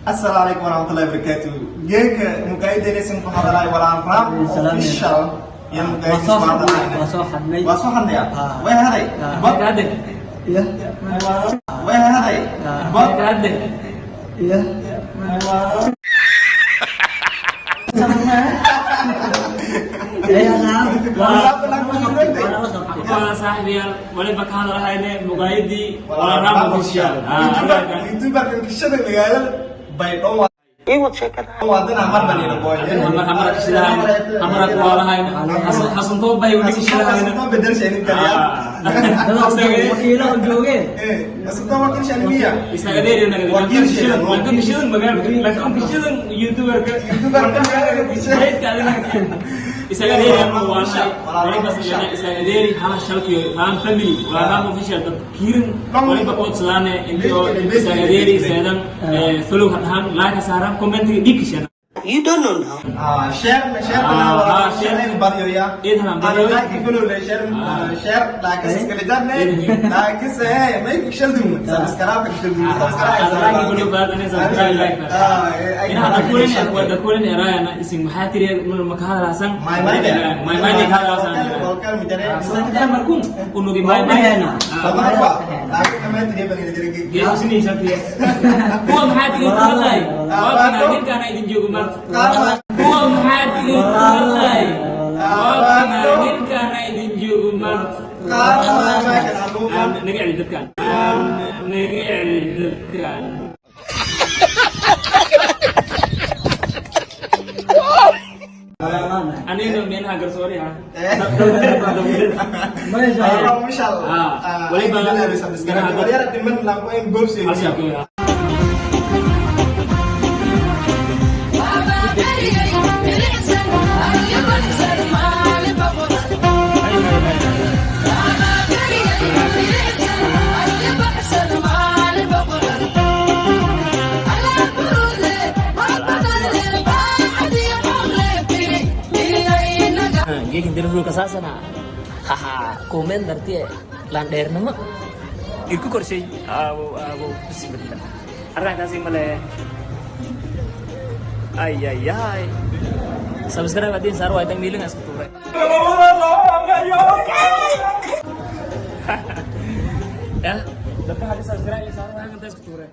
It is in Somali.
Assalamualaikum warahmatullahi wabarakatuh. Gek mukaide lesin ku hadalay wala ram official yang mukaide ismaadalay. Wasohan ya. Way haday. Bak ade. Iya. Way haday. Bak ade. Iya. Wala sahbiyan wala bakal rahayne mugaidi wala ram official. Itu kan kisah dengan baik oh wadana amar bani na boy Hamar kisah hamar ko rahayne hasun to bay udi kisah hasun to bedel seni kalian wakil joge hasun to wakil seni biya isaga dere na wakil seni wakil kisah magan lakam kisah youtuber ka kisah isaga dere ma washa wala bas yana isaga dere ha shalki ha family wala ram official kirin wala bakot salane into isaga dere sedan follow han like saram comment dikisha you don't know now share ni bariyo ya like follow share like subscribe like se make share dum subscribe like ina hada kulen era na ising mahatiri makahalasan my mind kahalasan welcome mitare kita markum unugi my mind na like comment dia bagi jadi ya sini sakti ko mahatiri wallahi wa kana idin jogo mar ko mahatiri wallahi wa kana idin jogo mar نقعد الدكان أنا يوم من هاجر سوري ها ما شاء الله ولي بلا bisa sekarang dia ada teman lakuin goals sih Gek interview kasasana haha komen darti lan der nama irku kursi awo bismillah arah kasih male ay subscribe atin sarwa itang miling as turai ya dapat hadis subscribe sarwa yang atas turai